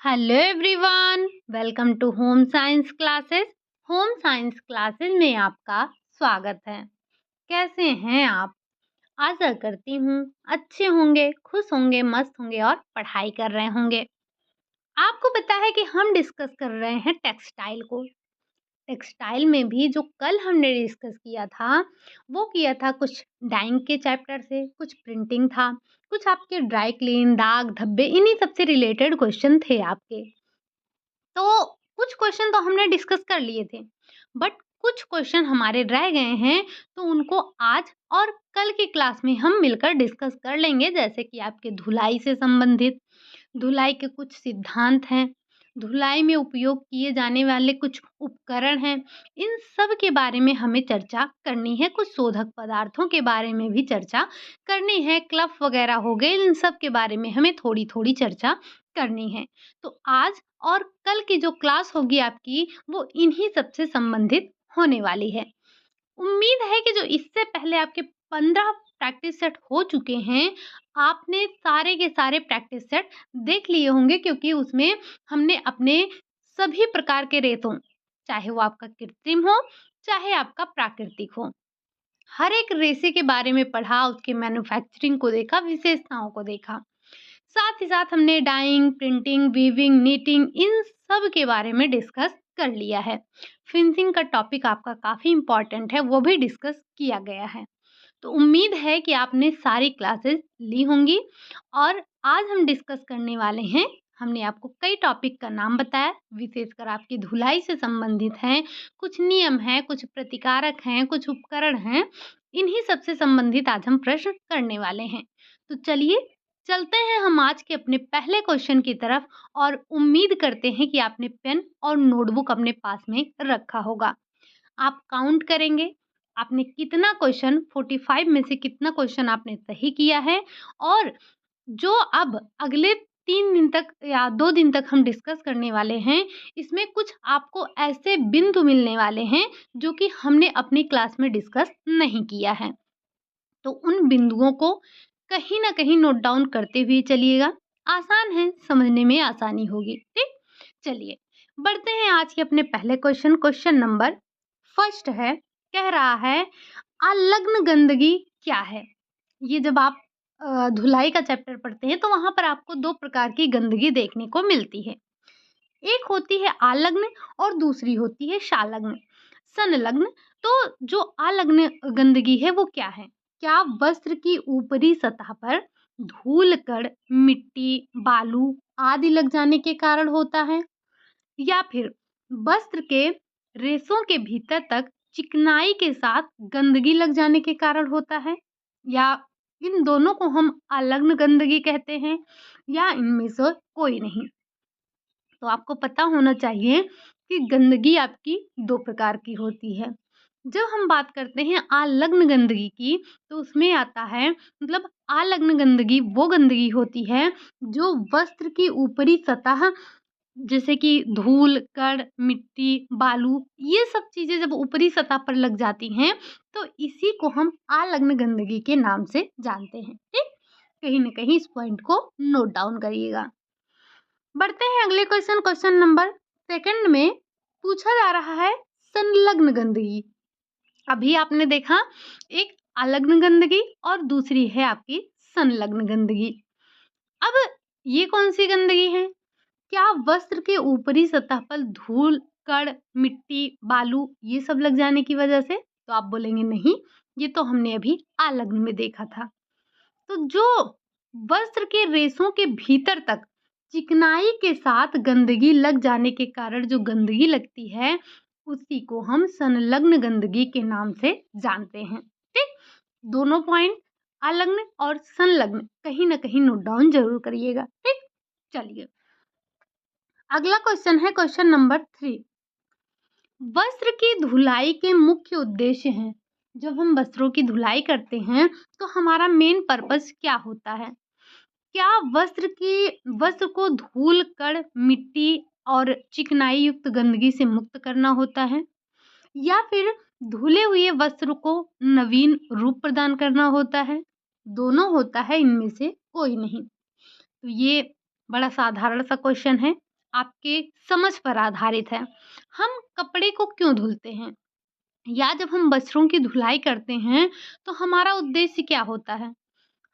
Hello everyone, welcome to home science classes. Home science classes में आपका स्वागत है। कैसे हैं आप? आशा करती हूँ अच्छे होंगे, खुश होंगे, मस्त होंगे और पढ़ाई कर रहे होंगे। आपको पता है कि हम डिस्कस कर रहे हैं टेक्सटाइल को। टेक्सटाइल में भी जो कल हमने डिस्कस किया था, वो किया था कुछ डाइंग के चैप्टर से, कुछ प्रिंटिंग था, कुछ आपके ड्राई क्लीन, दाग, धब्बे, इन्हीं सब से रिलेटेड क्वेश्चन थे आपके। तो कुछ क्वेश्चन तो हमने डिस्कस कर लिए थे, बट कुछ क्वेश्चन हमारे रह गए हैं, तो उनको आज और कल की क्लास में हम मिलकर डिस्कस कर लेंगे। जैसे कि आपके धुलाई से संबंधित, धुलाई के कुछ सिद्धांत हैं, धुलाई में उपयोग किए जाने वाले कुछ उपकरण हैं, इन सब के बारे में हमें चर्चा करनी है। कुछ शोधक पदार्थों के बारे में भी चर्चा करनी है, क्लफ वगैरह हो गए, इन सब के बारे में हमें थोड़ी-थोड़ी चर्चा करनी है। तो आज और कल की जो क्लास होगी आपकी, वो इन्हीं सब से संबंधित होने वाली है। उम्मीद है कि जो इससे पहले आपके 15 प्रैक्टिस सेट हो चुके हैं, आपने सारे के सारे प्रैक्टिस सेट देख लिए होंगे, क्योंकि उसमें हमने अपने सभी प्रकार के रेतों, चाहे वो आपका कृत्रिम हो, चाहे आपका प्राकृतिक हो, हर एक रेशे के बारे में पढ़ा, उसके मैन्युफैक्चरिंग को देखा, विशेषताओं को देखा। साथ ही साथ हमने डाइंग, प्रिंटिंग, वीविंग, नीटिंग, इन सब के बारे में डिस्कस कर लिया है। फिनिशिंग का टॉपिक आपका काफ़ी इम्पोर्टेंट है, वो भी डिस्कस किया गया है। तो उम्मीद है कि आपने सारी क्लासेस ली होंगी और आज हम डिस्कस करने वाले हैं। हमने आपको कई टॉपिक का नाम बताया, विशेषकर आपकी धुलाई से संबंधित हैं, कुछ नियम हैं, कुछ प्रतिकारक हैं, कुछ उपकरण हैं। इन्हीं सब से संबंधित आज हम प्रश्न करने वाले हैं। तो चलिए चलते हैं हम आज के अपने पहले क्वेश्चन की तरफ, और उम्मीद करते हैं कि आपने पेन और नोटबुक अपने पास में रखा होगा। आप काउंट करेंगे, आपने कितना क्वेश्चन 45 में से कितना क्वेश्चन आपने सही किया है, और जो अब अगले 3 दिन तक या 2 दिन तक हम डिस्कस करने वाले हैं, इसमें कुछ आपको ऐसे बिंदु मिलने वाले हैं, जो कि हमने अपनी क्लास में डिस्कस नहीं किया है। तो उन बिंदुओं को कहीं न कहीं नोट डाउन करते हुए चलिएगा। आसान है, समझने में आसानी होगी, ठीक? चलिए, बढ़ते हैं आज के अपने पहले क्वेश्चन। क्वेश्चन नंबर फर्स्ट है, कह रहा है अलग्न गंदगी क्या है? ये जब आप धुलाई का चैप्टर पढ़ते हैं, तो वहाँ पर आपको 2 प्रकार की गंदगी देखने को मिलती है। एक होती है आलग्न और दूसरी होती है शालग्न, संलग्न। तो जो आलग्न गंदगी है वो क्या है? क्या वस्त्र की ऊपरी सतह पर धूल कण, मिट्टी, बालू आदि लग जाने के कारण होता है, या फिर वस्त्र के रेशों के भीतर तक चिकनाई के साथ गंदगी लग जाने के कारण होता है, या इन दोनों को हम आलग्न गंदगी कहते हैं, या इनमें से कोई नहीं? तो आपको पता होना चाहिए कि गंदगी आपकी 2 प्रकार की होती है। जब हम बात करते हैं आलग्न गंदगी की, तो उसमें आता है, मतलब आलग्न गंदगी वो गंदगी होती है जो वस्त्र की ऊपरी सतह, जैसे कि धूल, कण, मिट्टी, बालू, ये सब चीज़ें जब ऊपरी सतह पर लग जाती हैं, तो इसी को हम आलग्न गंदगी के नाम से जानते हैं, ठीक? कहीं न कहीं इस पॉइंट को नोट डाउन करिएगा। बढ़ते हैं अगले क्वेश्चन। क्वेश्चन नंबर सेकंड में पूछा जा रहा है संलग्न गंदगी। अभी आपने देखा एक अलग्न गंदगी और दूसरी है आपकी संलग्न गंदगी। अब ये कौन सी गंदगी है? क्या वस्त्र के ऊपरी सतह पर धूल, कण, मिट्टी, बालू ये सब लग जाने की वजह से? तो आप बोलेंगे नहीं, ये तो हमने अभी आलग्न में देखा था। तो जो वस्त्र के रेशों के भीतर तक चिकनाई के साथ गंदगी लग जाने के कारण जो गंदगी लगती है, उसी को हम संलग्न गंदगी के नाम से जानते हैं, ठीक? दोनों पॉइंट अलग्न और संलग्न कहीं ना कहीं नोट डाउन जरूर करिएगा, ठीक? चलिए, अगला क्वेश्चन है क्वेश्चन नंबर 3। वस्त्र की धुलाई के मुख्य उद्देश्य हैं। जब हम वस्त्रों की धुलाई करते हैं, तो हमारा मेन पर्पस क्या होता है? क्या वस्त्र को धूल, कण, मिट्टी और चिकनाई युक्त गंदगी से मुक्त करना होता है, या फिर धुले हुए वस्त्र को नवीन रूप प्रदान करना होता है? दोनों होता है, इनमें से कोई नहीं। तो ये बड़ा साधारण सा क्वेश्चन है। आपके समझ पर आधारित है। हम कपड़े को क्यों धुलते हैं या जब हम वस्त्रों की धुलाई करते हैं, तो हमारा उद्देश्य क्या होता है?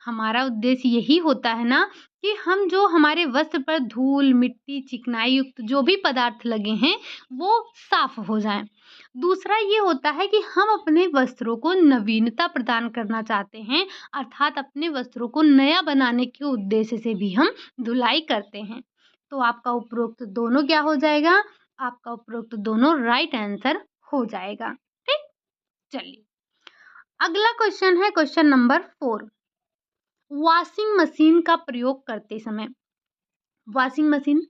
हमारा उद्देश्य यही होता है ना कि हम जो हमारे वस्त्र पर धूल, मिट्टी, चिकनाई युक्त जो भी पदार्थ लगे हैं, वो साफ हो जाएँ। दूसरा ये होता है कि हम अपने वस्त्रों को नवीनता प्रदान करना चाहते हैं, अर्थात अपने वस्त्रों को नया बनाने के उद्देश्य से भी हम धुलाई करते हैं। तो आपका उपरोक्त दोनों क्या हो जाएगा? आपका उपरोक्त दोनों राइट आंसर हो जाएगा। ठीक? चलिए, अगला क्वेश्चन है क्वेश्चन नंबर 4। वॉशिंग मशीन का प्रयोग करते समय, वॉशिंग मशीन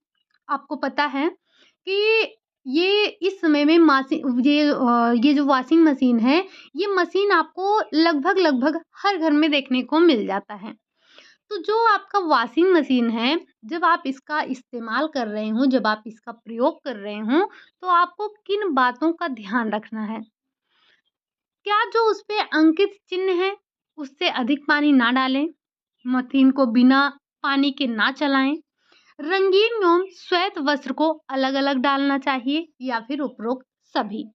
आपको पता है कि ये इस समय में ये जो वॉशिंग मशीन है, ये मशीन आपको लगभग हर घर में देखने को मिल जाता है। तो जो आपका वॉशिंग मशीन है, जब आप इसका इस्तेमाल कर रहे हो, जब आप इसका प्रयोग कर रहे हो, तो आपको किन बातों का ध्यान रखना है? क्या जो उस पे अंकित चिन्ह है, उससे अधिक पानी ना डालें, मशीन को बिना पानी के ना चलाएं, रंगीन एवं श्वेत वस्त्र को अलग-अलग डालना चाहिए या फिर उपरोक्त सभी।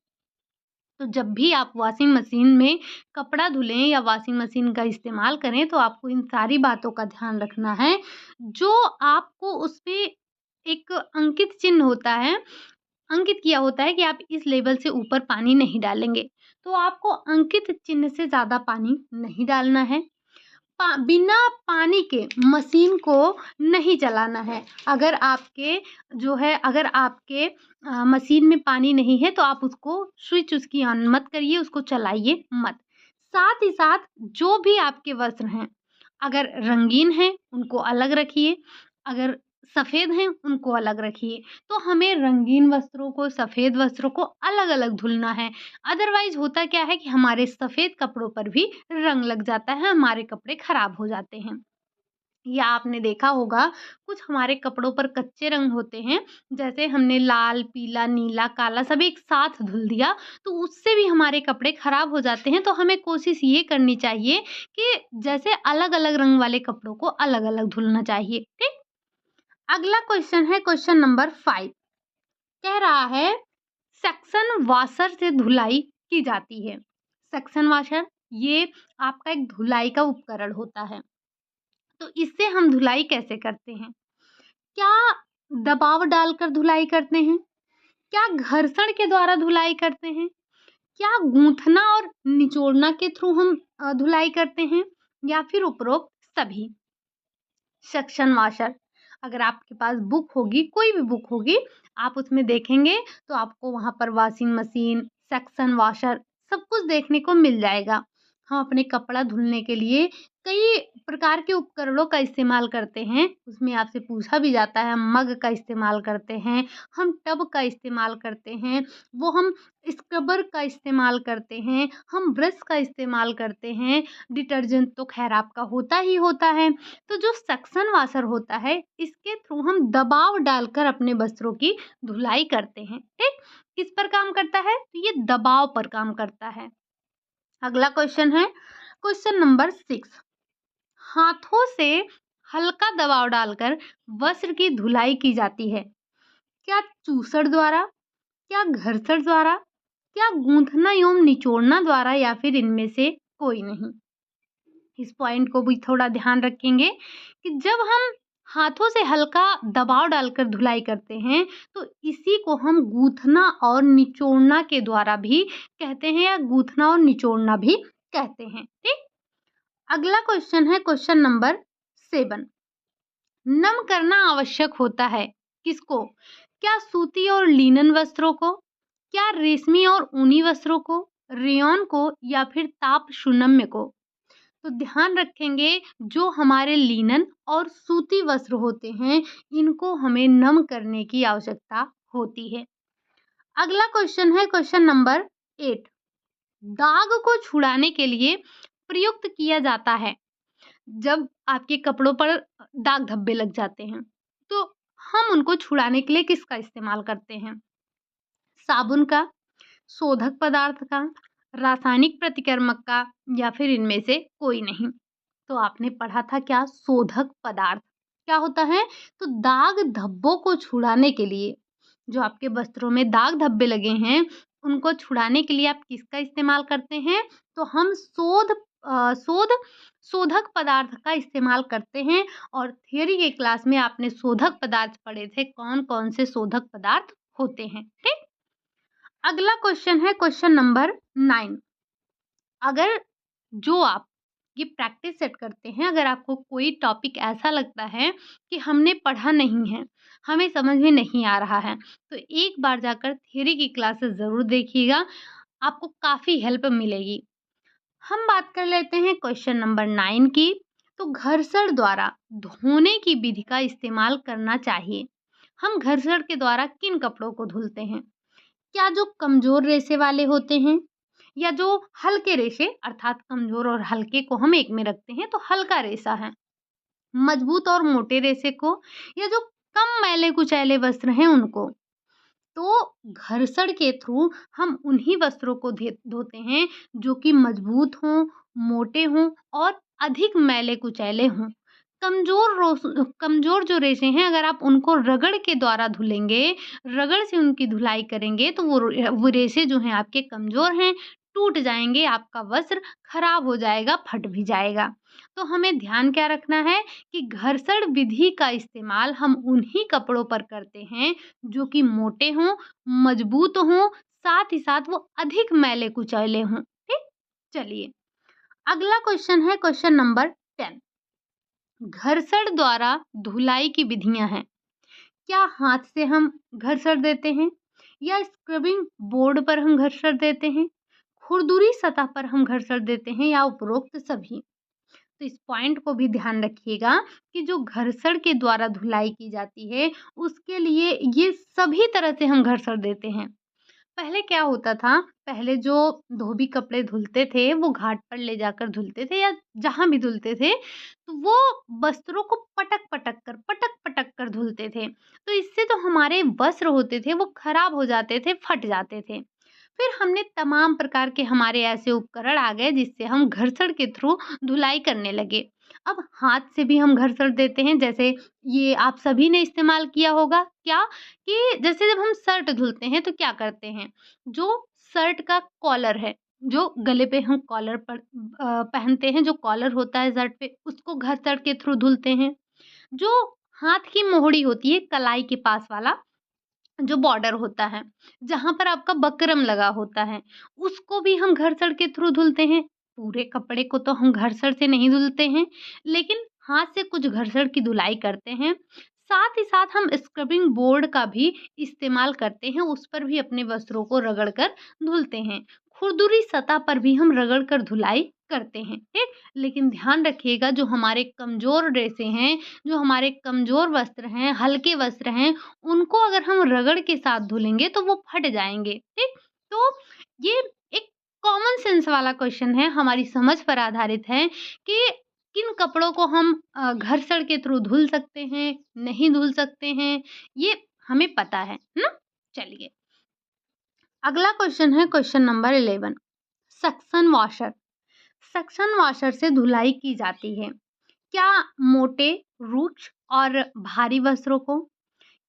तो जब भी आप वॉशिंग मशीन में कपड़ा धुलें या वॉशिंग मशीन का इस्तेमाल करें, तो आपको इन सारी बातों का ध्यान रखना है। जो आपको उसपे एक अंकित चिन्ह होता है, अंकित किया होता है कि आप इस लेवल से ऊपर पानी नहीं डालेंगे, तो आपको अंकित चिन्ह से ज़्यादा पानी नहीं डालना है। बिना पानी के मशीन को नहीं चलाना है। अगर आपके मशीन में पानी नहीं है, तो आप उसको स्विच उसकी ऑन मत करिए, उसको चलाइए मत। साथ ही साथ जो भी आपके वस्त्र हैं, अगर रंगीन हैं उनको अलग रखिए, अगर सफ़ेद हैं उनको अलग रखिए। तो हमें रंगीन वस्त्रों को, सफ़ेद वस्त्रों को अलग-अलग धुलना है। अदरवाइज़ होता क्या है कि हमारे सफ़ेद कपड़ों पर भी रंग लग जाता है, हमारे कपड़े खराब हो जाते हैं। या आपने देखा होगा कुछ हमारे कपड़ों पर कच्चे रंग होते हैं, जैसे हमने लाल, पीला, नीला, काला सब एक साथ धुल दिया, तो उससे भी हमारे कपड़े खराब हो जाते हैं। तो हमें कोशिश ये करनी चाहिए कि जैसे अलग-अलग रंग वाले कपड़ों को अलग-अलग धुलना चाहिए, ठीक? अगला क्वेश्चन है क्वेश्चन नंबर 5। कह रहा है सक्शन वॉशर से धुलाई की जाती है। सक्शन वॉशर ये आपका एक धुलाई का उपकरण होता है। तो इससे हम धुलाई कैसे करते हैं? क्या दबाव डालकर धुलाई करते हैं? क्या घर्षण के द्वारा धुलाई करते हैं? क्या गूँथना और निचोड़ना के थ्रू हम धुलाई करते हैं या फिर उपरोक्त सभी? सक्शन वॉशर, अगर आपके पास बुक होगी, कोई भी बुक होगी, आप उसमें देखेंगे तो आपको वहाँ पर वॉशिंग मशीन, सक्शन वॉशर सब कुछ देखने को मिल जाएगा। हम अपने कपड़ा धुलने के लिए कई प्रकार के उपकरणों का इस्तेमाल करते हैं। उसमें आपसे पूछा भी जाता है, हम मग का इस्तेमाल करते हैं, हम टब का इस्तेमाल करते हैं, वो हम स्क्रबर का इस्तेमाल करते हैं, हम ब्रश का इस्तेमाल करते हैं, डिटर्जेंट तो ख़ैर आपका होता ही होता है। तो जो सक्शन वॉशर होता है, इसके थ्रू हम दबाव डालकर अपने वस्त्रों की धुलाई करते हैं, ठीक? किस पर काम करता है? तो ये दबाव पर काम करता है। अगला क्वेश्चन है क्वेश्चन नंबर 6। हाथों से हल्का दबाव डालकर वस्त्र की धुलाई की जाती है। क्या चूसड़ द्वारा, क्या घर्षण द्वारा, क्या गूंथना एवं निचोड़ना द्वारा या फिर इनमें से कोई नहीं? इस पॉइंट को भी थोड़ा ध्यान रखेंगे कि जब हम हाथों से हल्का दबाव डालकर धुलाई करते हैं, तो इसी को हम गूंथना और निचोड़ना के द्वारा भी कहते हैं या गूंथना और निचोड़ना भी कहते हैं, ठीक? अगला क्वेश्चन है क्वेश्चन नंबर 7। नम करना आवश्यक होता है किसको? क्या सूती और लिनन वस्त्रों को, क्या रेशमी और ऊनी वस्त्रों को, रेयॉन को या फिर ताप सुनम्य को? तो ध्यान रखेंगे जो हमारे लिनन और सूती वस्त्र होते हैं, इनको हमें नम करने की आवश्यकता होती है। अगला क्वेश्चन है क्वेश्चन नंबर 8। दाग को छुड़ाने के लिए प्रयुक्त किया जाता है। जब आपके कपड़ों पर दाग धब्बे लग जाते हैं, तो हम उनको छुड़ाने के लिए किसका इस्तेमाल करते हैं? साबुन का, शोधक पदार्थ का, रासायनिक प्रतिक्रमक का या फिर इनमें से कोई नहीं? तो आपने पढ़ा था क्या? शोधक पदार्थ। क्या होता है? तो दाग धब्बों को छुड़ाने के लिए, जो आपके वस्त्रों में दाग धब्बे लगे हैं, उनको छुड़ाने के लिए आप किसका इस्तेमाल करते हैं? तो हम शोधक पदार्थ का इस्तेमाल करते हैं। और थियरी के क्लास में आपने शोधक पदार्थ पढ़े थे, कौन-कौन से शोधक पदार्थ होते हैं, ठीक? अगला क्वेश्चन है क्वेश्चन नंबर 9। अगर जो आप ये प्रैक्टिस सेट करते हैं, अगर आपको कोई टॉपिक ऐसा लगता है कि हमने पढ़ा नहीं है, हमें समझ में नहीं आ रहा है, तो एक बार जाकर थियरी की क्लासेस ज़रूर देखिएगा, आपको काफ़ी हेल्प मिलेगी। हम बात कर लेते हैं क्वेश्चन नंबर 9 की। तो घर्षण द्वारा धोने की विधि का इस्तेमाल करना चाहिए। हम घर्षण के द्वारा किन कपड़ों को धुलते हैं? क्या जो कमज़ोर रेशे वाले होते हैं, या जो हल्के रेशे, अर्थात कमज़ोर और हल्के को हम एक में रखते हैं तो हल्का रेशा है, मजबूत और मोटे रेशे को, या जो कम मैले-कुचैले वस्त्र हैं उनको। तो घर्षण के थ्रू हम उन्हीं वस्त्रों को धोते हैं जो कि मजबूत हों, मोटे हों और अधिक मैले-कुचैले हों। कमज़ोर जो रेशे हैं, अगर आप उनको रगड़ के द्वारा धुलेंगे, रगड़ से उनकी धुलाई करेंगे, तो वो रेशे जो हैं आपके कमज़ोर हैं, टूट जाएँगे, आपका वस्त्र खराब हो जाएगा, फट भी जाएगा। तो हमें ध्यान क्या रखना है कि घर्षण विधि का इस्तेमाल हम उन्हीं कपड़ों पर करते हैं जो कि मोटे हों, मजबूत हों, साथ ही साथ वो अधिक मैले-कुचैले हों, ठीक? चलिए, अगला क्वेश्चन है क्वेश्चन नंबर 10। घर्षण द्वारा धुलाई की विधियाँ हैं। क्या हाथ से हम घर्षण देते हैं, या स्क्रबिंग बोर्ड पर हम घर्षण देते हैं, खुरदुरी सतह पर हम घर्षण देते हैं, या उपरोक्त सभी? तो इस पॉइंट को भी ध्यान रखिएगा कि जो घर्षण के द्वारा धुलाई की जाती है, उसके लिए ये सभी तरह से हम घर्षण देते हैं। पहले क्या होता था, पहले जो धोबी कपड़े धुलते थे, वो घाट पर ले जाकर धुलते थे या जहाँ भी धुलते थे, तो वो वस्त्रों को पटक-पटक कर धुलते थे। तो इससे जो हमारे वस्त्र होते थे, वो खराब हो जाते थे, फट जाते थे। फिर हमने तमाम प्रकार के हमारे ऐसे उपकरण आ गए जिससे हम घर्षण के थ्रू धुलाई करने लगे। अब हाथ से भी हम घर्षण देते हैं, जैसे ये आप सभी ने इस्तेमाल किया होगा। क्या? कि जैसे जब हम शर्ट धुलते हैं तो क्या करते हैं, जो शर्ट का कॉलर है, जो गले पे हम कॉलर पर पहनते हैं, जो कॉलर होता है शर्ट पे, उसको घर्षण के थ्रू धुलते हैं। जो हाथ की मोहड़ी होती है, कलाई के पास वाला जो बॉर्डर होता है, जहाँ पर आपका बकरम लगा होता है, उसको भी हम घर्षण के थ्रू धुलते हैं। पूरे कपड़े को तो हम घर्षण से नहीं धुलते हैं, लेकिन हाथ से कुछ घर्षण की धुलाई करते हैं। साथ ही साथ हम स्क्रबिंग बोर्ड का भी इस्तेमाल करते हैं, उस पर भी अपने वस्त्रों को रगड़ कर धुलते हैं। खुरदुरी सतह पर भी हम रगड़ कर धुलाई करते हैं, ठीक? लेकिन ध्यान रखिएगा, जो हमारे कमज़ोर रेशे हैं, जो हमारे कमज़ोर वस्त्र हैं, हल्के वस्त्र हैं, उनको अगर हम रगड़ के साथ धुलेंगे तो वो फट जाएँगे, ठीक? तो ये एक कॉमन सेंस वाला क्वेश्चन है, हमारी समझ पर आधारित है कि किन कपड़ों को हम घर्षण के थ्रू धुल सकते हैं, नहीं धुल सकते हैं, ये हमें पता है ना? चलिए, अगला क्वेश्चन है question number 11। Suction washer. Suction washer से धुलाई की जाती है। क्या मोटे, रुक्ष और भारी वस्त्रों को?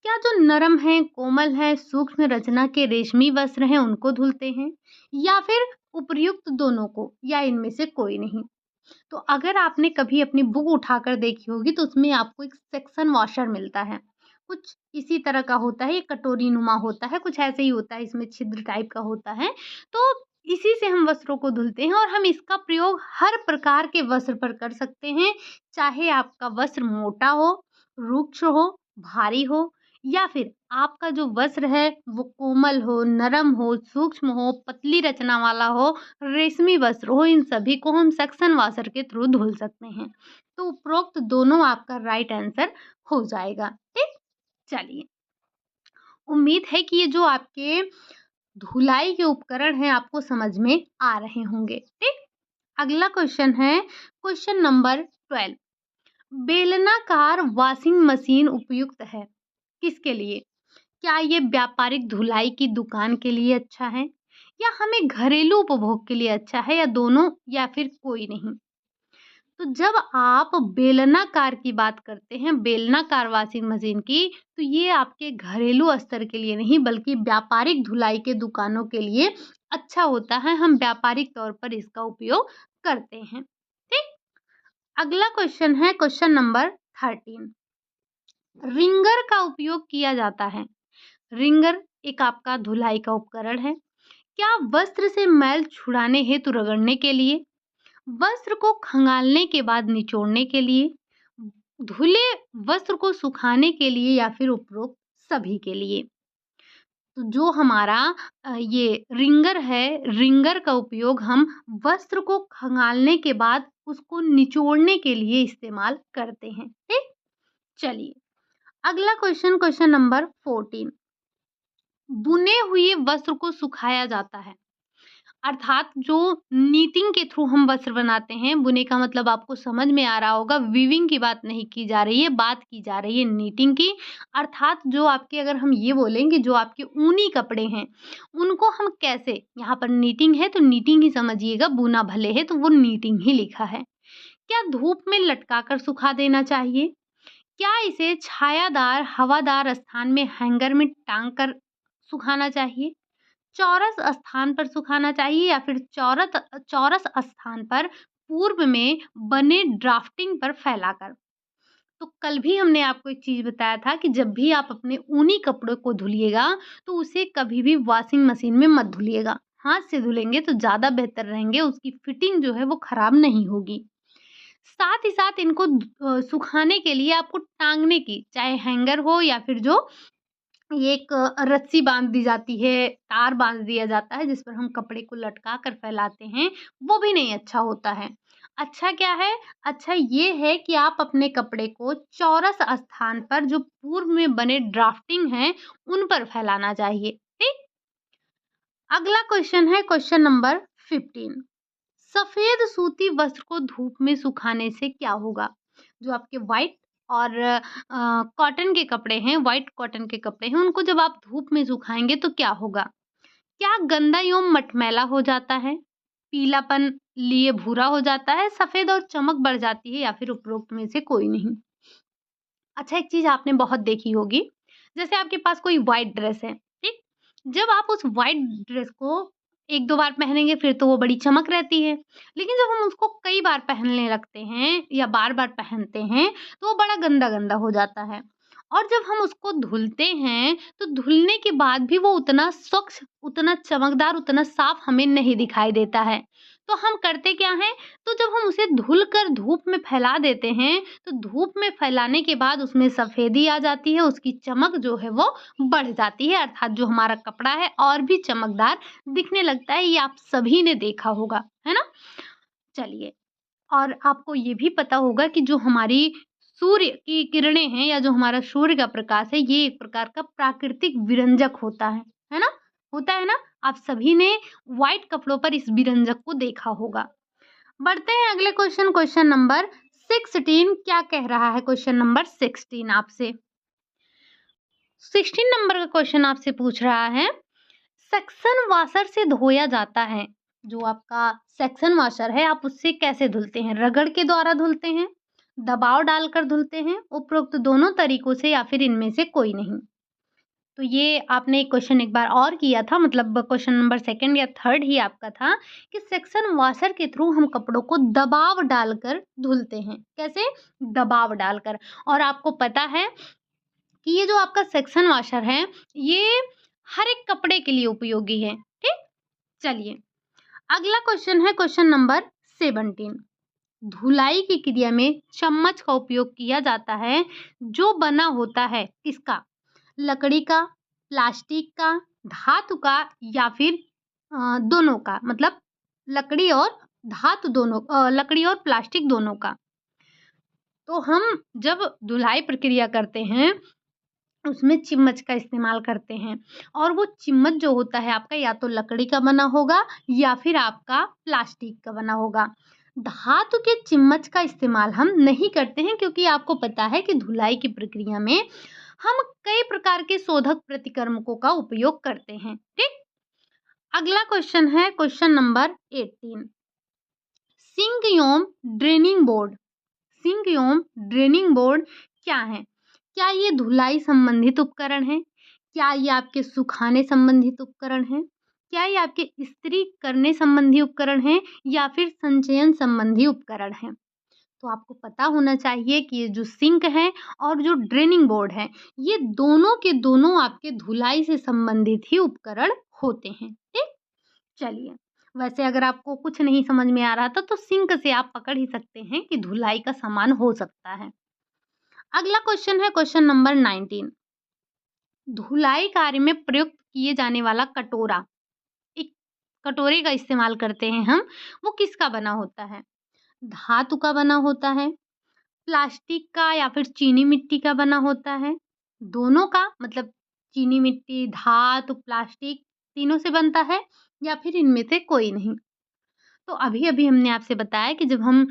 क्या जो नरम है, कोमल है, सूक्ष्म रचना के रेशमी वस्त्र हैं, उनको धुलते हैं? या फिर उपर्युक्त दोनों को, या इनमें से कोई नहीं? तो अगर आपने कभी अपनी बुक उठाकर देखी होगी तो उसमें आपको एक सेक्शन वॉशर मिलता है। कुछ इसी तरह का होता है, ये कटोरी नुमा होता है, कुछ ऐसे ही होता है, इसमें छिद्र टाइप का होता है। तो इसी से हम वस्त्रों को धुलते हैं, और हम इसका प्रयोग हर प्रकार के वस्त्र पर कर सकते हैं, चाहे आपका वस्त्र मोटा हो, रुक्ष हो, भारी हो, या फिर आपका जो वस्त्र है वो कोमल हो, नरम हो, सूक्ष्म हो, पतली रचना वाला हो, रेशमी वस्त्र हो, इन सभी को हम सक्शन वॉशर के थ्रू धुल सकते हैं। तो उपरोक्त दोनों आपका राइट आंसर हो जाएगा, ठीक? चलिए, उम्मीद है कि ये जो आपके धुलाई के उपकरण हैं आपको समझ में आ रहे होंगे, ठीक? अगला क्वेश्चन है क्वेश्चन नंबर 12। बेलनाकार वॉशिंग मशीन उपयुक्त है किसके लिए? क्या ये व्यापारिक धुलाई की दुकान के लिए अच्छा है, या हमें घरेलू उपभोग के लिए अच्छा है, या दोनों, या फिर कोई नहीं? तो जब आप बेलनाकार की बात करते हैं, बेलनाकार वॉशिंग मशीन की, तो ये आपके घरेलू स्तर के लिए नहीं बल्कि व्यापारिक धुलाई के दुकानों के लिए अच्छा होता है। हम व्यापारिक तौर पर इसका उपयोग करते हैं। ठीक? अगला क्वेश्चन है क्वेश्चन नंबर 13। रिंगर का उपयोग किया जाता है। रिंगर एक आपका धुलाई का उपकरण है। क्या वस्त्र से मैल छुड़ाने हेतु रगड़ने के लिए, वस्त्र को खंगालने के बाद निचोड़ने के लिए, धुले वस्त्र को सुखाने के लिए या फिर उपरोक्त सभी के लिए। तो जो हमारा ये रिंगर है, रिंगर का उपयोग हम वस्त्र को खंगालने के बाद उसको निचोड़ने के लिए इस्तेमाल करते हैं। ठीक? चलिए अगला क्वेश्चन, क्वेश्चन नंबर 14। बुने हुए वस्त्र को सुखाया जाता है। अर्थात जो नीटिंग के थ्रू हम वस्त्र बनाते हैं, बुने का मतलब आपको समझ में आ रहा होगा, वीविंग की बात नहीं की जा रही है, बात की जा रही है नीटिंग की। अर्थात जो आपके, अगर हम ये बोलेंगे जो आपके ऊनी कपड़े हैं, उनको हम कैसे, यहाँ पर नीटिंग है तो नीटिंग ही समझिएगा, बुना भले है तो वो नीटिंग ही लिखा है। क्या धूप में लटका कर सुखा देना चाहिए? क्या इसे छायादार, हवादार स्थान में हैंगर में टांग कर सुखाना चाहिए? चौरस स्थान पर सुखाना चाहिए या फिर चौरस स्थान पर पूर्व में बने ड्राफ्टिंग पर फैलाकर? तो कल भी हमने आपको एक चीज बताया था कि जब भी आप अपने ऊनी कपड़ों को धुलिएगा तो उसे कभी भी वॉशिंग मशीन में मत धुलिएगा। हाथ से धुलेंगे तो ज़्यादा बेहतर रहेंगे, उसकी फिटिंग जो है वो खराब नहीं होगी। साथ ही साथ इनको सुखाने के लिए आपको टांगने की, चाहे हैंगर हो या फिर जो ये एक रस्सी बाँध दी जाती है, तार बाँध दिया जाता है जिस पर हम कपड़े को लटका कर फैलाते हैं, वो भी नहीं अच्छा होता है। अच्छा क्या है? अच्छा ये है कि आप अपने कपड़े को चौरस स्थान पर जो पूर्व में बने ड्राफ्टिंग हैं, उन पर फैलाना चाहिए। ठीक? अगला क्वेश्चन है क्वेश्चन नंबर 15। सफ़ेद सूती वस्त्र को धूप में सुखाने से क्या होगा? जो आपके व्हाइट और कॉटन के कपड़े हैं, व्हाइट कॉटन के कपड़े हैं, उनको जब आप धूप में सुखाएँगे तो क्या होगा? क्या गंदा एवं मटमैला हो जाता है? पीलापन लिए भूरा हो जाता है? सफ़ेद और चमक बढ़ जाती है या फिर उपरोक्त में से कोई नहीं? अच्छा एक चीज़ आपने बहुत देखी होगी, जैसे आपके पास कोई व्हाइट ड्रेस है, ठीक? जब आप उस व्हाइट ड्रेस को 1-2 बार पहनेंगे फिर तो वो बड़ी चमक रहती है। लेकिन जब हम उसको कई बार पहनने लगते हैं या बार-बार पहनते हैं, तो वो बड़ा गंदा-गंदा हो जाता है। और जब हम उसको धुलते हैं, तो धुलने के बाद भी वो उतना स्वच्छ, उतना चमकदार, उतना साफ हमें नहीं दिखाई देता है। तो हम करते क्या हैं, तो जब हम उसे धुल कर धूप में फैला देते हैं, तो धूप में फैलाने के बाद उसमें सफ़ेदी आ जाती है, उसकी चमक जो है वो बढ़ जाती है, अर्थात जो हमारा कपड़ा है और भी चमकदार दिखने लगता है। ये आप सभी ने देखा होगा, है ना? चलिए, और आपको ये भी पता होगा कि जो हमारी सूर्य की किरणें हैं या जो हमारा सूर्य का प्रकाश है, ये एक प्रकार का प्राकृतिक विरंजक है ना? होता है ना? आप सभी ने व्हाइट कपड़ों पर इस विरंजक को देखा होगा। बढ़ते हैं अगले क्वेश्चन, क्वेश्चन नंबर 16। क्या कह रहा है क्वेश्चन नंबर 16 आपसे? 16 नंबर का क्वेश्चन आपसे पूछ रहा है, सेक्शन वॉशर से धोया जाता है। जो आपका सेक्शन वॉशर है, आप उससे कैसे धुलते हैं? रगड़ के द्वारा धुलते हैं, दबाव डालकर धुलते हैं, उपरोक्त दोनों तरीकों से या फिर इनमें से कोई नहीं? तो ये आपने क्वेश्चन एक बार और किया था, मतलब क्वेश्चन नंबर 2nd या 3rd ही आपका था कि सेक्शन वॉशर के थ्रू हम कपड़ों को दबाव डालकर धुलते हैं। कैसे? दबाव डालकर। और आपको पता है कि ये जो आपका सेक्शन वॉशर है, ये हर एक कपड़े के लिए उपयोगी है। ठीक? चलिए, अगला क्वेश्चन है क्वेश्चन नंबर 17। धुलाई की क्रिया में चम्मच का उपयोग किया जाता है, जो बना होता है किसका? लकड़ी का, प्लास्टिक का, धातु का या फिर दोनों का, मतलब लकड़ी और धातु दोनों, लकड़ी और प्लास्टिक दोनों का। तो हम जब धुलाई प्रक्रिया करते हैं, उसमें चिम्मच का इस्तेमाल करते हैं और वो चिम्मच जो होता है आपका, या तो लकड़ी का बना होगा या फिर आपका प्लास्टिक का बना होगा। धातु के चिम्मच का इस्तेमाल हम नहीं करते हैं क्योंकि आपको पता है कि धुलाई की प्रक्रिया में हम कई प्रकार के शोधक प्रतिकर्मकों का उपयोग करते हैं। ठीक? अगला क्वेश्चन है क्वेश्चन नंबर 18। सिंक एवं ड्रेनिंग बोर्ड, सिंक एवं ड्रेनिंग बोर्ड क्या है? क्या ये धुलाई संबंधित उपकरण है? क्या ये आपके सुखाने संबंधित उपकरण है? क्या ये आपके इस्त्री करने संबंधी उपकरण है या फिर संचयन संबंधी उपकरण है? तो आपको पता होना चाहिए कि ये जो सिंक है और जो ड्रेनिंग बोर्ड है, ये दोनों के दोनों आपके धुलाई से संबंधित ही उपकरण होते हैं। ठीक? चलिए, वैसे अगर आपको कुछ नहीं समझ में आ रहा था तो सिंक से आप पकड़ ही सकते हैं कि धुलाई का सामान हो सकता है। अगला क्वेश्चन है क्वेश्चन नंबर 19। धुलाई कार्य में प्रयुक्त किए जाने वाला कटोरा, एक कटोरे का इस्तेमाल करते हैं हम, वो किसका बना होता है? धातु का बना होता है, प्लास्टिक का या फिर चीनी मिट्टी का बना होता है? दोनों का मतलब चीनी मिट्टी, धातु, प्लास्टिक तीनों से बनता है या फिर इनमें से कोई नहीं? तो अभी-अभी हमने आपसे बताया कि जब हम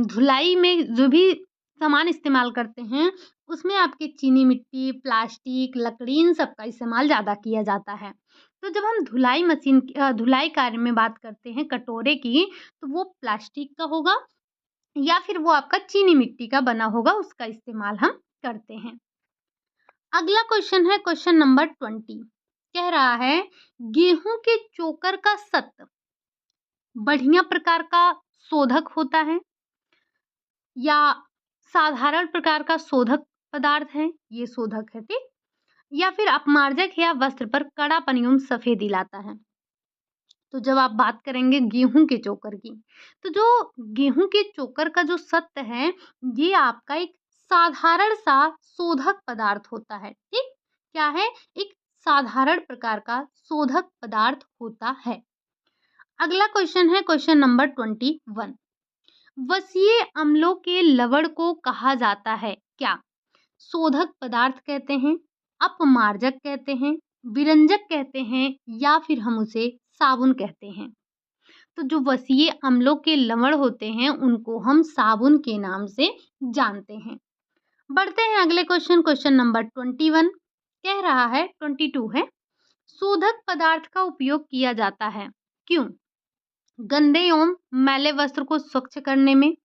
धुलाई में जो भी सामान इस्तेमाल करते हैं, उसमें आपके चीनी मिट्टी, प्लास्टिक, लकड़ी इन सब का इस्तेमाल ज़्यादा किया जाता है। तो जब हम धुलाई कार्य में बात करते हैं कटोरे की, तो वो प्लास्टिक का होगा या फिर वो आपका चीनी मिट्टी का बना होगा, उसका इस्तेमाल हम करते हैं। अगला क्वेश्चन है क्वेश्चन नंबर 20। कह रहा है, गेहूँ के चोकर का सत्त बढ़िया प्रकार का शोधक होता है या साधारण प्रकार का शोधक पदार्थ है? ये शोधक है, ठीक? या फिर अपमार्जक है या वस्त्र पर कड़ापन एवं सफेदी लाता है? तो जब आप बात करेंगे गेहूं के चोकर की, तो जो गेहूं के चोकर का जो सत्त है, ये आपका एक साधारण सा शोधक पदार्थ होता है। ठीक? क्या है? एक साधारण प्रकार का शोधक पदार्थ होता है। अगला क्वेश्चन है क्वेश्चन नंबर 21। वसीय अम्लों के लवण को कहा जाता है क्या? शोधक पदार्थ कहते हैं, अपमार्जक कहते हैं, विरंजक कहते हैं या फिर हम उसे साबुन कहते हैं? तो जो वसीय अम्लों के लवण होते हैं उनको हम साबुन के नाम से जानते हैं। बढ़ते हैं अगले क्वेश्चन, क्वेश्चन नंबर 21। कह रहा है 22 है, शोधक पदार्थ का उपयोग किया जाता है क्यों? गंदे एवं मैले वस्त्र को स्वच्छ करने में,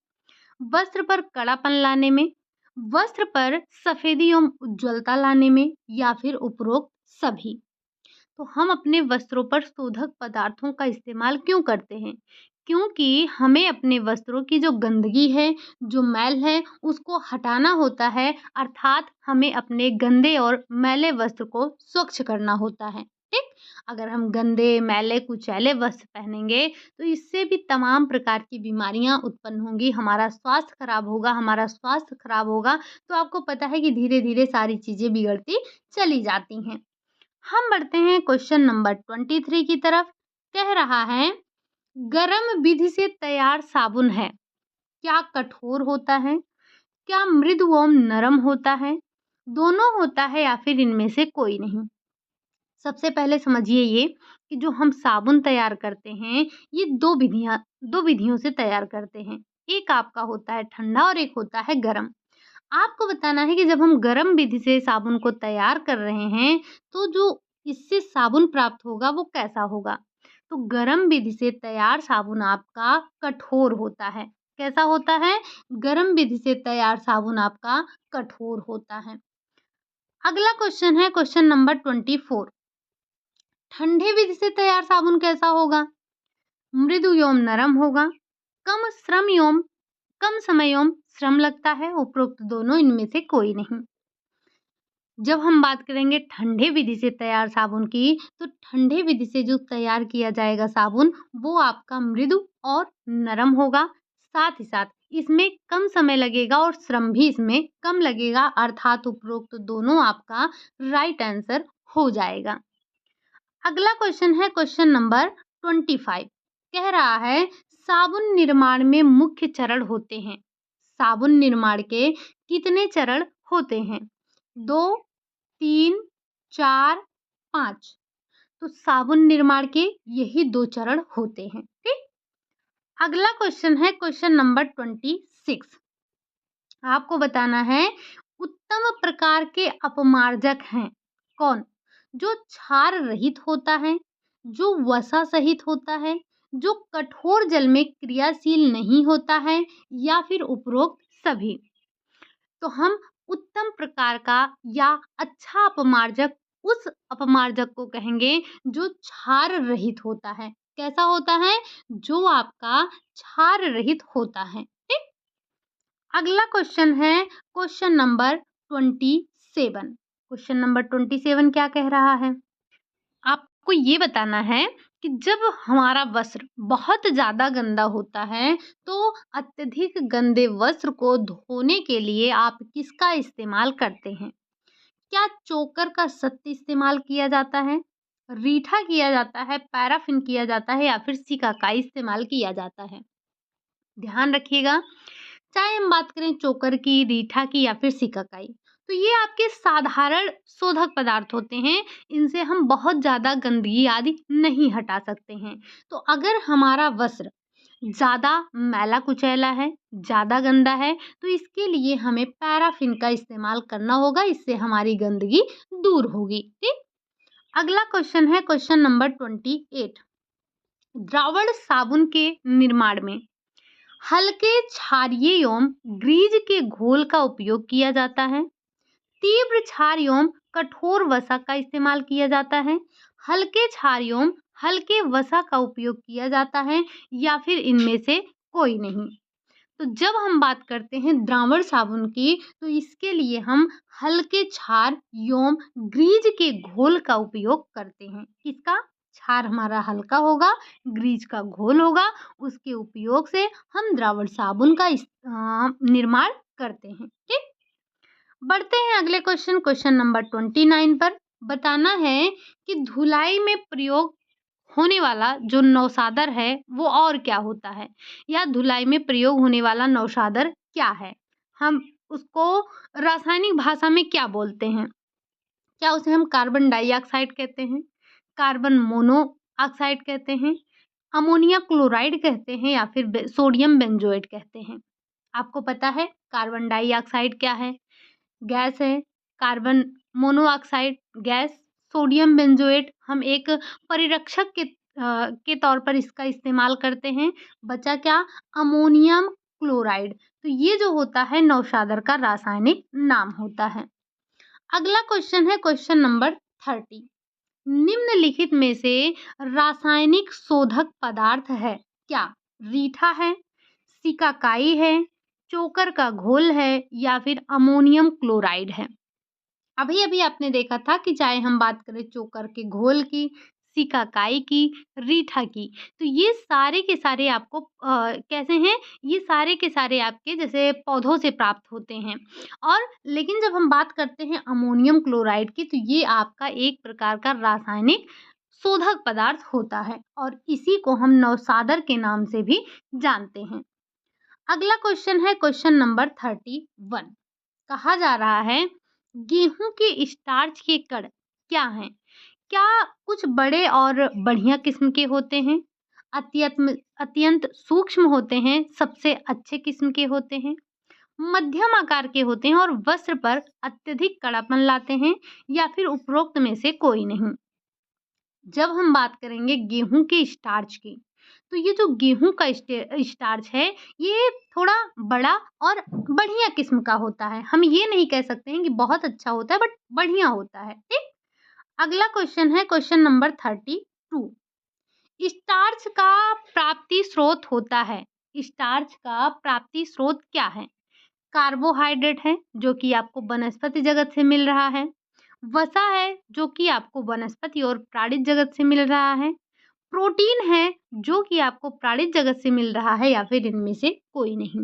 वस्त्र पर कड़ापन लाने में, वस्त्र पर सफेदी एवं उज्ज्वलता लाने में या फिर उपरोक्त सभी। तो हम अपने वस्त्रों पर शोधक पदार्थों का इस्तेमाल क्यों करते हैं? क्योंकि हमें अपने वस्त्रों की जो गंदगी है, जो मैल है, उसको हटाना होता है, अर्थात हमें अपने गंदे और मैले वस्त्र को स्वच्छ करना होता है। ठीक? अगर हम गंदे, मैले, कुचैले वस्त्र पहनेंगे, तो इससे भी तमाम प्रकार की बीमारियां उत्पन्न होंगी, हमारा स्वास्थ्य खराब होगा, हमारा स्वास्थ्य खराब होगा, तो आपको पता है कि धीरे-धीरे सारी चीजें बिगड़ती चली जाती हैं। हम बढ़ते हैं क्वेश्चन नंबर 23 की तरफ। कह रहा है, गरम विधि से तैयार साबुन है, क्या कठोर होता है? क्या मृदु एवं नरम होता है? दोनों होता है या फिर इनमें से कोई नहीं? सबसे पहले समझिए ये कि जो हम साबुन तैयार करते हैं, ये दो विधियों से तैयार करते हैं। एक आपका होता है ठंडा और एक होता है गरम। आपको बताना है कि जब हम गरम विधि से साबुन को तैयार कर रहे हैं, तो जो इससे साबुन प्राप्त होगा वो कैसा होगा? तो गरम विधि से तैयार साबुन आपका कठोर होता है। कैसा होता है? गरम विधि से तैयार साबुन आपका कठोर होता है। अगला क्वेश्चन है क्वेश्चन नंबर 24। ठंडे विधि से तैयार साबुन कैसा होगा? मृदु एवं नरम होगा, कम समय एवं श्रम लगता है, उपरोक्त दोनों इनमें से कोई नहीं। जब हम बात करेंगे ठंडे विधि से तैयार साबुन की, तो ठंडे विधि से जो तैयार किया जाएगा साबुन, वो आपका मृदु और नरम होगा। साथ ही साथ इसमें कम समय लगेगा और श्रम भी इसमें कम लगेगा, अर्थात उपरोक्त दोनों आपका राइट आंसर हो जाएगा। अगला क्वेश्चन है क्वेश्चन नंबर 25। कह रहा है, साबुन निर्माण में मुख्य चरण होते हैं। साबुन निर्माण के कितने चरण होते हैं? 2, 3, 4, 5। तो साबुन निर्माण के यही 2 चरण होते हैं। ठीक? अगला क्वेश्चन है क्वेश्चन नंबर 26। आपको बताना है, उत्तम प्रकार के अपमार्जक हैं कौन? जो क्षार रहित होता है, जो वसा सहित होता है, जो कठोर जल में क्रियाशील नहीं होता है या फिर उपरोक्त सभी। तो हम उत्तम प्रकार का या अच्छा अपमार्जक उस अपमार्जक को कहेंगे जो क्षार रहित होता है। कैसा होता है? जो आपका क्षार रहित होता है। ठीक। अगला क्वेश्चन है क्वेश्चन नंबर 27। क्वेश्चन नंबर 27 क्या कह रहा है? आपको ये बताना है कि जब हमारा वस्त्र बहुत ज़्यादा गंदा होता है, तो अत्यधिक गंदे वस्त्र को धोने के लिए आप किसका इस्तेमाल करते हैं? क्या चोकर का सख्त इस्तेमाल किया जाता है, रीठा किया जाता है, पैराफिन किया जाता है या फिर सिकाकाई इस्तेमाल किया जाता है? ध्यान रखिएगा, चाहे हम बात करें चोकर की, रीठा की या फिर सिकाकाई, तो ये आपके साधारण शोधक पदार्थ होते हैं। इनसे हम बहुत ज़्यादा गंदगी आदि नहीं हटा सकते हैं। तो अगर हमारा वस्त्र ज़्यादा मैला-कुचैला है, ज़्यादा गंदा है, तो इसके लिए हमें पैराफिन का इस्तेमाल करना होगा। इससे हमारी गंदगी दूर होगी। ठीक? अगला क्वेश्चन है क्वेश्चन नंबर 28। द्रावण साबुन के निर्माण में हल्के क्षारीय एवं ग्रीज के घोल का उपयोग किया जाता है, तीव्र क्षार एवं कठोर वसा का इस्तेमाल किया जाता है, हल्के क्षार एवं हल्के वसा का उपयोग किया जाता है या फिर इनमें से कोई नहीं। तो जब हम बात करते हैं द्रावण साबुन की, तो इसके लिए हम हल्के क्षार एवं ग्रीज के घोल का उपयोग करते हैं। किसका? क्षार हमारा हल्का होगा, ग्रीज का घोल होगा, उसके उपयोग से हम द्रावण साबुन का निर्माण करते हैं। ठीक। बढ़ते हैं अगले क्वेश्चन, क्वेश्चन नंबर 29 पर। बताना है कि धुलाई में प्रयोग होने वाला जो नौशादर है वो और क्या होता है, या धुलाई में प्रयोग होने वाला नौशादर क्या है? हम उसको रासायनिक भाषा में क्या बोलते हैं? क्या उसे हम कार्बन डाइऑक्साइड कहते हैं, कार्बन मोनोऑक्साइड कहते हैं, अमोनिया क्लोराइड कहते हैं या फिर सोडियम बेंजोएट कहते हैं? आपको पता है कार्बन डाइऑक्साइड क्या है? गैस है। Carbon monoxide gas, sodium benzoate हम एक परिरक्षक के तौर पर इसका इस्तेमाल करते हैं। बचा क्या? Ammonium chloride. तो ये जो होता है नौशादर का रासायनिक नाम होता है। अगला क्वेश्चन है क्वेश्चन नंबर 30। निम्नलिखित में से रासायनिक शोधक पदार्थ है क्या? रीठा है, सिकाकाई है, चोकर का घोल है या फिर अमोनियम क्लोराइड है? अभी अभी आपने देखा था कि चाहे हम बात करें चोकर के घोल की, सिकाकाई की, रीठा की, तो ये सारे के सारे आपको कैसे हैं? ये सारे के सारे आपके जैसे पौधों से प्राप्त होते हैं। और लेकिन जब हम बात करते हैं अमोनियम क्लोराइड की, तो ये आपका एक प्रकार का रासायनिक शोधक पदार्थ होता है और इसी को हम नौशादर के नाम से भी जानते हैं। अगला क्वेश्चन है क्वेश्चन नंबर 31। कहा जा रहा है गेहूं के स्टार्च के कण क्या हैं? क्या कुछ बड़े और बढ़िया किस्म के होते हैं, अत्यंत अत्यंत सूक्ष्म होते हैं, सबसे अच्छे किस्म के होते हैं, मध्यम आकार के होते हैं और वस्त्र पर अत्यधिक कड़ापन लाते हैं या फिर उपरोक्त में से कोई नहीं? जब हम बात करेंगे गेहूं के स्टार्च की, तो ये जो गेहूं का स्टार्च है, ये थोड़ा बड़ा और बढ़िया किस्म का होता है। हम ये नहीं कह सकते हैं कि बहुत अच्छा होता है, बट बढ़िया होता है। ठीक। अगला क्वेश्चन है क्वेश्चन नंबर 32। स्टार्च का प्राप्ति स्रोत होता है। स्टार्च का प्राप्ति स्रोत क्या है? कार्बोहाइड्रेट है जो कि आपको वनस्पति जगत से मिल रहा है, वसा है जो कि आपको वनस्पति और प्राणिज जगत से मिल रहा है, प्रोटीन है जो कि आपको प्राणिज जगत से मिल रहा है या फिर इनमें से कोई नहीं।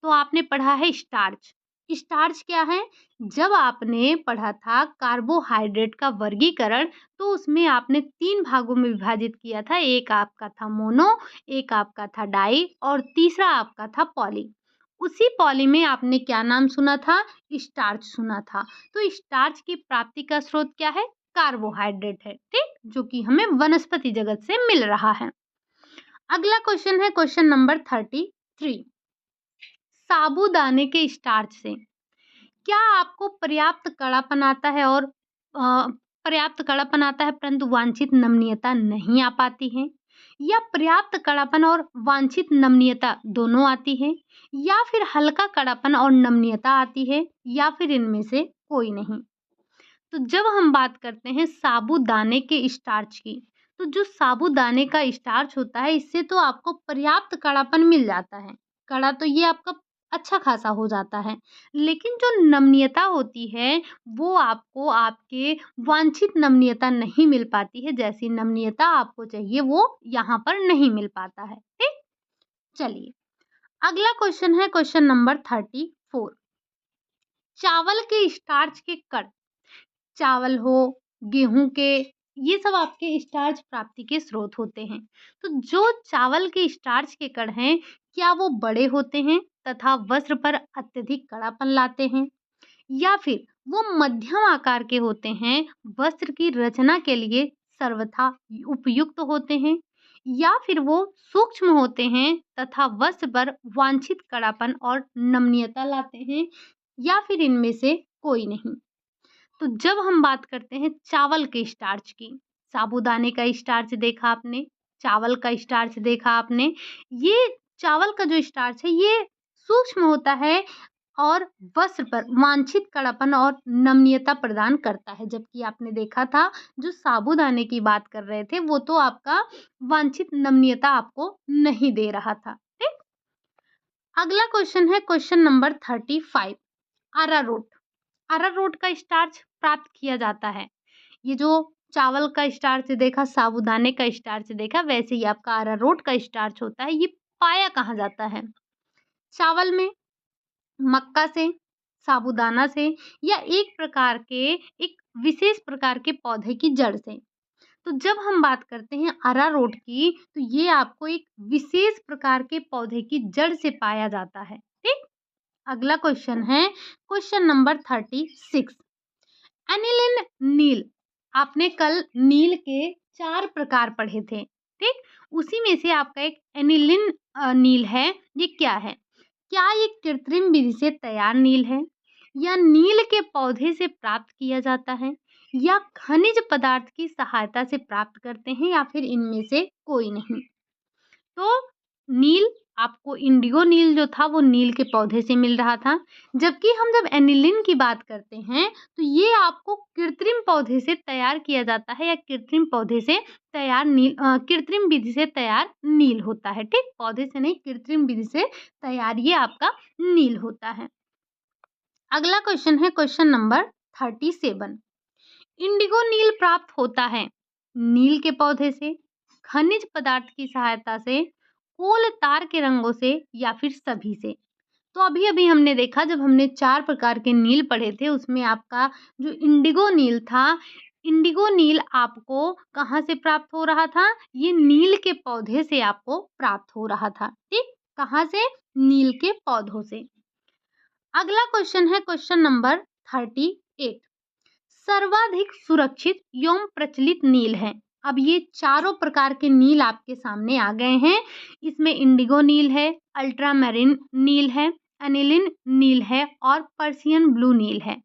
तो आपने पढ़ा है स्टार्च। स्टार्च क्या है? जब आपने पढ़ा था कार्बोहाइड्रेट का वर्गीकरण, तो उसमें आपने 3 भागों में विभाजित किया था। एक आपका था मोनो, एक आपका था डाई और तीसरा आपका था पॉली। उसी पॉली में आपने क्या नाम सुना था? स्टार्च सुना था। तो स्टार्च की प्राप्ति का स्रोत क्या है? कार्बोहाइड्रेट है। ठीक, जो कि हमें वनस्पति जगत से मिल रहा है। अगला क्वेश्चन है क्वेश्चन नंबर 33। साबूदाने के स्टार्च से क्या आपको पर्याप्त कड़ापन आता है और पर्याप्त कड़ापन आता है परंतु वांछित नमनीयता नहीं आ पाती है? या पर्याप्त कड़ापन और वांछित नमनीयता दोनों आती है, या फिर हल्का कड़ापन और नमनीयता आती है, या फिर इनमें से कोई नहीं। तो जब हम बात करते हैं साबूदाने के स्टार्च की, तो जो साबूदाने का स्टार्च होता है इससे तो आपको पर्याप्त कड़ापन मिल जाता है। कड़ा तो ये आपका अच्छा खासा हो जाता है, लेकिन जो नमनीयता होती है वो आपको आपके वांछित नमनीयता नहीं मिल पाती है। जैसी नमनीयता आपको चाहिए वो यहाँ पर नहीं मिल पाता है। ठीक, चलिए अगला क्वेश्चन है क्वेश्चन नंबर 34। चावल के स्टार्च के कण, चावल हो, गेहूँ के, ये सब आपके स्टार्च प्राप्ति के स्रोत होते हैं। तो जो चावल के स्टार्च के कण हैं, क्या वो बड़े होते हैं तथा वस्त्र पर अत्यधिक कड़ापन लाते हैं, या फिर वो मध्यम आकार के होते हैं, वस्त्र की रचना के लिए सर्वथा उपयुक्त होते हैं, या फिर वो सूक्ष्म होते हैं तथा वस्त्र पर वांछित कड़ापन और नमनीयता लाते हैं, या फिर इनमें से कोई नहीं। तो जब हम बात करते हैं चावल के स्टार्च की, साबूदाने का स्टार्च देखा आपने, चावल का स्टार्च देखा आपने। ये चावल का जो स्टार्च है ये सूक्ष्म होता है और वस्त्र पर वांछित कड़ापन और नमनीयता प्रदान करता है, जबकि आपने देखा था जो साबूदाने की बात कर रहे थे वो तो आपका वांछित नमनीयता आपको नहीं दे रहा था। ठीक, अगला क्वेश्चन है क्वेश्चन नंबर 35। अरारोट, अरारोट का स्टार्च प्राप्त किया जाता है। ये जो चावल का स्टार्च देखा, साबूदाने का स्टार्च देखा, वैसे ही आपका अरारोट का स्टार्च होता है। ये पाया कहाँ जाता है? चावल में, मक्का से, साबूदाना से, या एक प्रकार के एक विशेष प्रकार के पौधे की जड़ से। तो जब हम बात करते हैं अरारोट की, तो ये आपको एक विशेष प्रकार के पौधे की जड़ से पाया जाता है। ठीक, अगला क्वेश्चन है क्वेश्चन नंबर 36। एनिलिन नील, आपने कल नील के 4 प्रकार पढ़े थे। ठीक, उसी में से आपका एक एनिलिन नील है। ये क्या है? क्या ये कृत्रिम विधि से तैयार नील है, या नील के पौधे से प्राप्त किया जाता है, या खनिज पदार्थ की सहायता से प्राप्त करते हैं, या फिर इनमें से कोई नहीं? तो नील आपको इंडिगो नील जो था वो नील के पौधे से मिल रहा था, जबकि हम जब एनिलिन की बात करते हैं तो ये आपको कृत्रिम पौधे से तैयार किया जाता है, या कृत्रिम पौधे से तैयार नील कृत्रिम विधि से तैयार नील होता है। ठीक, पौधे से नहीं, कृत्रिम विधि से तैयार ये आपका नील होता है। अगला क्वेश्चन है क्वेश्चन नंबर 37। इंडिगो नील प्राप्त होता है नील के पौधे से, खनिज पदार्थ की सहायता से, कोल तार के रंगों से, या फिर सभी से? तो अभी अभी हमने देखा, जब हमने 4 प्रकार के नील पढ़े थे उसमें आपका जो इंडिगो नील था, इंडिगो नील आपको कहाँ से प्राप्त हो रहा था? ये नील के पौधे से आपको प्राप्त हो रहा था। ठीक, कहाँ से? नील के पौधों से। अगला क्वेश्चन है क्वेश्चन नंबर 38। सर्वाधिक सुरक्षित एवं प्रचलित नील है। अब ये चारों प्रकार के नील आपके सामने आ गए हैं। इसमें इंडिगो नील है, अल्ट्रामैरीन नील है, एनिलिन नील है, और पर्शियन ब्लू नील है।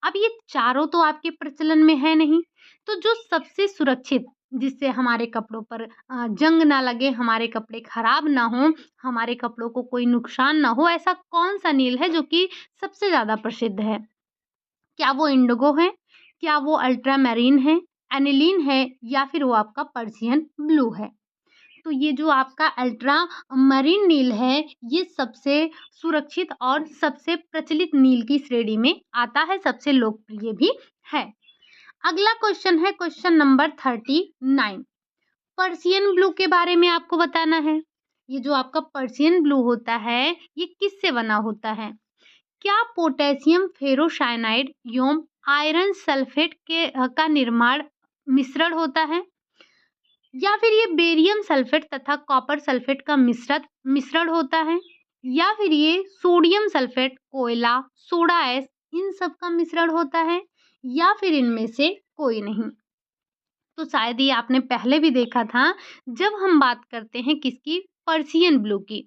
अब ये चारों तो आपके प्रचलन में है नहीं, तो जो सबसे सुरक्षित, जिससे हमारे कपड़ों पर जंग ना लगे, हमारे कपड़े खराब ना हो, हमारे कपड़ों को कोई नुकसान ना हो, ऐसा कौन सा नील है जो कि सबसे ज्यादा प्रसिद्ध है? क्या वो इंडिगो है, क्या वो अल्ट्रामैरीन है, एनिलीन है, या फिर वो आपका पर्शियन ब्लू है? तो ये जो आपका अल्ट्रामरीन नील है ये सबसे सुरक्षित और सबसे प्रचलित नील की श्रेणी में आता है, सबसे लोकप्रिय भी है। अगला क्वेश्चन है क्वेश्चन नंबर 39। पर्शियन ब्लू के बारे में आपको बताना है। ये जो आपका पर्शियन ब्लू होता है ये किससे बना होता है? क्या पोटेशियम फेरोसाइनाइड एवं आयरन सल्फेट का निर्माण मिश्रण होता है, या फिर ये बेरियम सल्फेट तथा कॉपर सल्फेट का मिश्रण होता है, या फिर ये सोडियम सल्फेट, कोयला, सोडा ऐश, इन सब का मिश्रण होता है, या फिर इनमें से कोई नहीं? तो शायद ये आपने पहले भी देखा था, जब हम बात करते हैं किसकी? पर्शियन ब्लू की।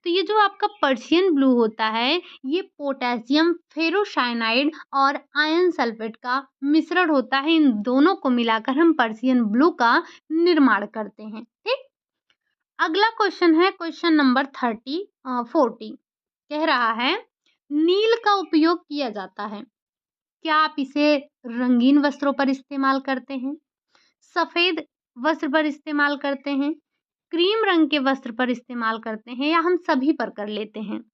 तो ये जो आपका पर्शियन ब्लू होता है ये पोटेशियम फेरोसाइनाइड और आयरन सल्फेट का मिश्रण होता है। इन दोनों को मिलाकर हम पर्शियन ब्लू का निर्माण करते हैं। ठीक, अगला क्वेश्चन है क्वेश्चन नंबर 40 कह रहा है नील का उपयोग किया जाता है। क्या आप इसे रंगीन वस्त्रों पर इस्तेमाल करते हैं? सफ़ेद वस्त्र पर इस्तेमाल करते हैं? क्रीम रंग के वस्त्र पर इस्तेमाल करते हैं या हम सभी पर कर लेते हैं?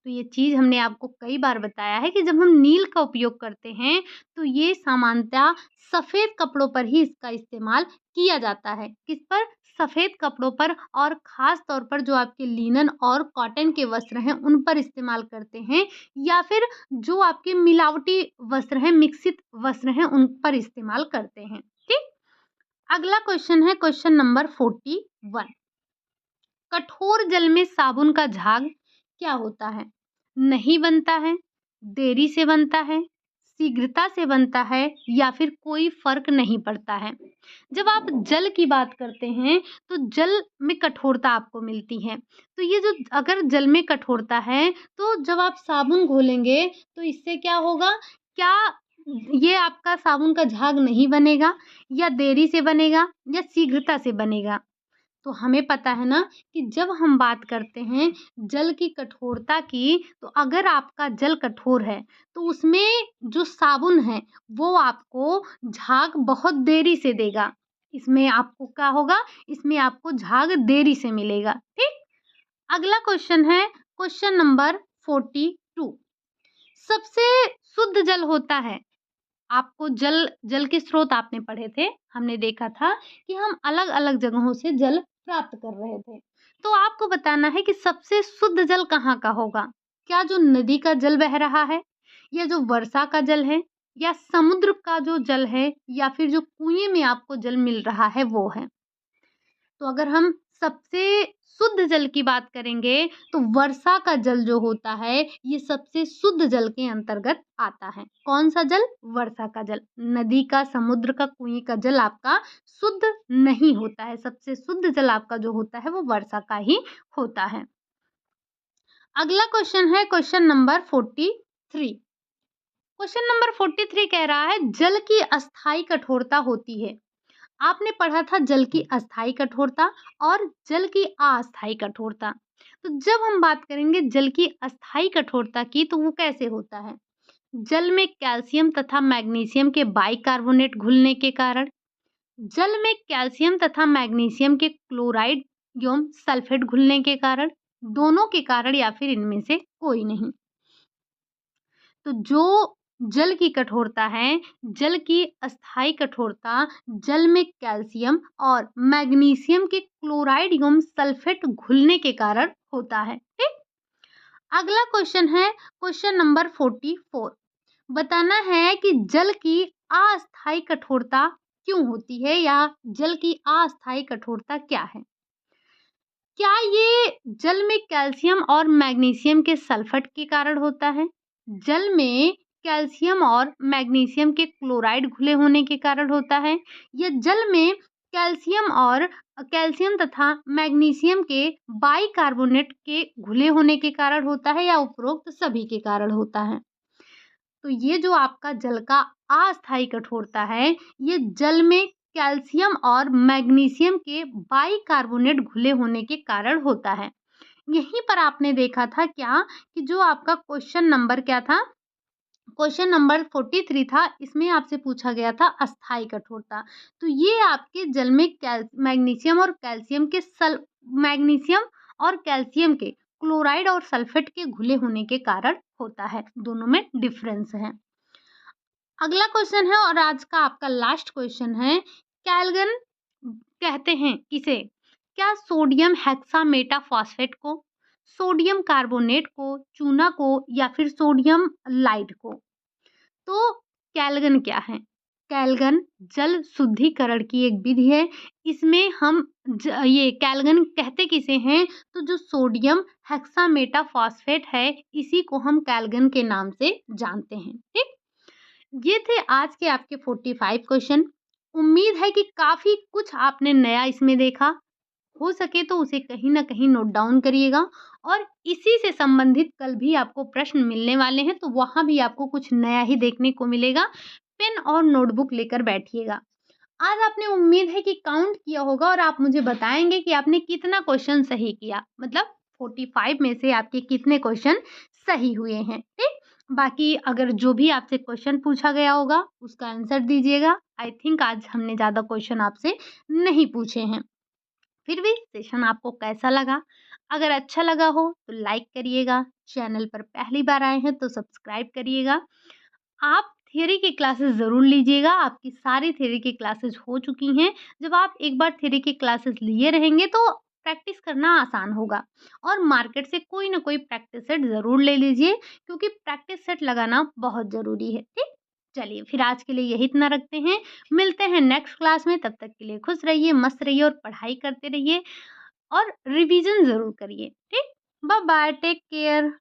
तो ये चीज़ हमने आपको कई बार बताया है कि जब हम नील का उपयोग करते हैं, तो ये सामान्यतः सफ़ेद कपड़ों पर ही इसका इस्तेमाल किया जाता है। किस पर? सफ़ेद कपड़ों पर और ख़ास तौर पर जो आपके लिनन और कॉटन के वस्त्र हैं, उन पर इस्तेमाल करते हैं या फिर जो आपके मिलावटी वस्त्र हैं, मिश्रित वस्त्र हैं, उन पर इस्तेमाल करते हैं। ठीक? अगला क्वेश्चन है क्वेश्चन नंबर 41 कठोर जल में साबुन का झाग क्या होता है? नहीं बनता है, देरी से बनता है, शीघ्रता से बनता है या फिर कोई फ़र्क नहीं पड़ता है। जब आप जल की बात करते हैं, तो जल में कठोरता आपको मिलती है। तो ये जो अगर जल में कठोरता है, तो जब आप साबुन घोलेंगे, तो इससे क्या होगा? क्या ये आपका साबुन का झाग नहीं बनेगा या देरी से बनेगा या शीघ्रता से बनेगा? तो हमें पता है ना कि जब हम बात करते हैं जल की कठोरता की, तो अगर आपका जल कठोर है, तो उसमें जो साबुन है, वो आपको झाग बहुत देरी से देगा। इसमें आपको क्या होगा? इसमें आपको झाग देरी से मिलेगा। ठीक? अगला क्वेश्चन है क्वेश्चन नंबर 42 सबसे शुद्ध जल होता है आपको जल जल के स्रोत आपने पढ़े थे, हमने देखा था कि हम अलग-अलग जगहों से जल प्राप्त कर रहे थे। तो आपको बताना है कि सबसे शुद्ध जल कहाँ का होगा? क्या जो नदी का जल बह रहा है या जो वर्षा का जल है या समुद्र का जो जल है या फिर जो कुएँ में आपको जल मिल रहा है वो है? तो अगर हम सबसे शुद्ध जल की बात करेंगे, तो वर्षा का जल जो होता है, ये सबसे शुद्ध जल के अंतर्गत आता है। कौन-सा जल? वर्षा का जल। नदी का, समुद्र का, कुएँ का जल आपका शुद्ध नहीं होता है। सबसे शुद्ध जल आपका जो होता है, वो वर्षा का ही होता है। अगला क्वेश्चन है क्वेश्चन नंबर 43 क्वेश्चन नंबर 43 कह रहा है, जल की अस्थायी कठोरता होती है। आपने पढ़ा था जल की अस्थायी कठोरता और जल की अस्थायी कठोरता। तो जब हम बात करेंगे जल की अस्थायी कठोरता की तो वो कैसे होता है? जल में कैल्शियम तथा मैग्नीशियम के बाइकार्बोनेट घुलने के कारण, जल में कैल्शियम तथा मैग्नीशियम के क्लोराइड एवं सल्फेट घुलने के कारण, दोनों के कारण या फिर इनमें से कोई नहीं। तो जो जल की कठोरता है, जल की अस्थायी कठोरता जल में कैल्शियम और मैग्नीशियम के क्लोराइड एवं सल्फेट घुलने के कारण होता है। ठीक? अगला क्वेश्चन है क्वेश्चन नंबर 44 बताना है कि जल की अस्थायी कठोरता क्यों होती है या जल की अस्थायी कठोरता क्या है? क्या ये जल में कैल्शियम और मैग्नीशियम के सल्फेट के कारण होता है? जल में कैल्शियम और मैग्नीशियम के क्लोराइड घुले होने के कारण होता है या जल में कैल्शियम तथा मैग्नीशियम के बाइकार्बोनेट के घुले होने के कारण होता है या उपरोक्त सभी के कारण होता है? तो ये जो आपका जल का अस्थायी कठोरता है, ये जल में कैल्शियम और मैग्नीशियम के बाइकार्बोनेट घुले होने के कारण होता है। यहीं पर आपने देखा था क्या कि जो आपका क्वेश्चन नंबर क्या था? क्वेश्चन नंबर 43 था, इसमें आपसे पूछा गया था अस्थायी कठोरता। तो ये आपके जल में मैग्नीशियम और कैल्शियम के क्लोराइड और सल्फेट के घुले होने के कारण होता है। दोनों में डिफरेंस है। अगला क्वेश्चन है और आज का आपका लास्ट क्वेश्चन है, कैल्गन कहते हैं किसे? क्या सोडियम हेक्सामेटाफॉस्फेट को, सोडियम कार्बोनेट को, चूना को या फिर सोडियम लाइट को? तो कैल्गन क्या है? कैल्गन जल शुद्धिकरण की एक विधि है। इसमें हम ये कैल्गन कहते किसे हैं? तो जो सोडियम हेक्सामेटाफॉस्फेट है, इसी को हम कैल्गन के नाम से जानते हैं। ठीक? ये थे आज के आपके 45 क्वेश्चन। उम्मीद है कि काफ़ी कुछ आपने नया इसमें देखा। हो सके तो उसे कहीं न कहीं नोट डाउन करिएगा और इसी से संबंधित कल भी आपको प्रश्न मिलने वाले हैं, तो वहाँ भी आपको कुछ नया ही देखने को मिलेगा। पेन और नोटबुक लेकर बैठिएगा। आज आपने उम्मीद है कि काउंट किया होगा और आप मुझे बताएँगे कि आपने कितना क्वेश्चन सही किया। मतलब 45 में से आपके कितने क्वेश्चन सही हुए हैं, ठीक? बाकी अगर जो भी आपसे क्वेश्चन पूछा गया होगा, उसका आंसर दीजिएगा। आई थिंक आज हमने ज़्यादा क्वेश्चन आपसे नहीं पूछे हैं। फिर भी सेशन आपको कैसा लगा? अगर अच्छा लगा हो तो लाइक करिएगा, चैनल पर पहली बार आए हैं तो सब्सक्राइब करिएगा। आप थ्योरी की क्लासेस ज़रूर लीजिएगा, आपकी सारी थ्योरी की क्लासेस हो चुकी हैं। जब आप एक बार थ्योरी की क्लासेस लिए रहेंगे तो प्रैक्टिस करना आसान होगा और मार्केट से कोई ना कोई प्रैक्टिस सेट ज़रूर ले लीजिए क्योंकि प्रैक्टिस सेट लगाना बहुत ज़रूरी है, ठीक? चलिए फिर आज के लिए यही इतना रखते हैं, मिलते हैं नेक्स्ट क्लास में, तब तक के लिए खुश रहिए, मस्त रहिए और पढ़ाई करते रहिए और रिवीजन ज़रूर करिए, ठीक? Bye bye, take care.